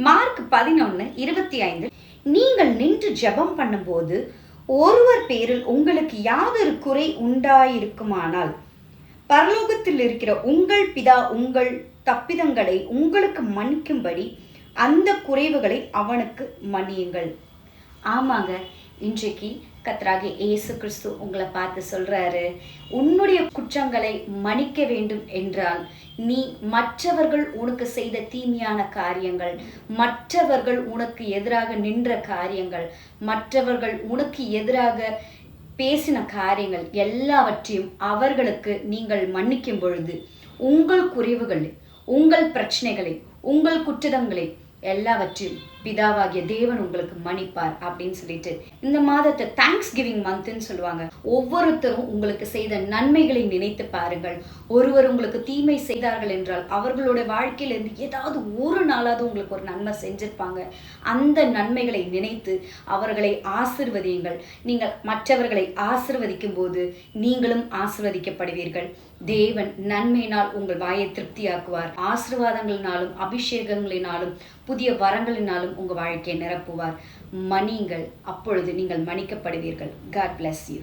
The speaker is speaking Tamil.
மார்க் 11:25 நீங்கள் நின்று ஜெபம் பண்ணும்போது ஒருவர் பேரில் உங்களுக்கு யாதொரு குறை உண்டாயிருக்குமானால் பரலோகத்தில் இருக்கிற உங்கள் பிதா உங்கள் தப்பிதங்களை உங்களுக்கு மன்னிக்கும்படி அந்த குறைவுகளை அவனுக்கு மன்னியுங்கள். ஆமாங்க, இன்றைக்கு கர்த்தராகிய இயேசு கிறிஸ்து உங்களை பார்த்து சொல்றாரு, உன்னுடைய குற்றங்களை மன்னிக்க வேண்டும் என்றால் நீ மற்றவர்கள் உனக்கு செய்த தீமையான காரியங்கள், மற்றவர்கள் உனக்கு எதிராக நின்ற காரியங்கள், மற்றவர்கள் உனக்கு எதிராக பேசின காரியங்கள் எல்லாவற்றையும் அவர்களுக்கு நீங்கள் மன்னிக்கும் பொழுது உங்கள் குறைவுகளை, உங்கள் பிரச்சனைகளை, உங்கள் குற்றங்களை எல்லாவற்றையும் பிதாவாகிய தேவன் உங்களுக்கு மன்னிப்பார் அப்படின்னு சொல்லிட்டு இந்த மாதத்தை தேங்க்ஸ் கிவிங் மந்த்ன்னு சொல்லுவாங்க. ஒவ்வொருத்தரும் உங்களுக்கு செய்த நன்மைகளை நினைத்து பாருங்கள். ஒருவர் உங்களுக்கு தீமை செய்தார்கள் என்றால் அவர்களோட வாழ்க்கையிலிருந்து ஏதாவது ஒரு நாளாவது உங்களுக்கு ஒரு நன்மை செஞ்சிருப்பாங்க. அந்த நன்மைகளை நினைத்து அவர்களை ஆசிர்வதியுங்கள். நீங்கள் மற்றவர்களை ஆசிர்வதிக்கும் போது நீங்களும் ஆசிர்வதிக்கப்படுவீர்கள். தேவன் நன்மையினால் உங்கள் வாயை திருப்தியாக்குவார். ஆசீர்வாதங்களினாலும் அபிஷேகங்களினாலும் புதிய வரங்களினாலும் உங்கள் வாழ்க்கையை நிரப்புவார். மன்னியுங்கள், அப்பொழுது நீங்கள் மன்னிக்கப்படுவீர்கள். God bless you.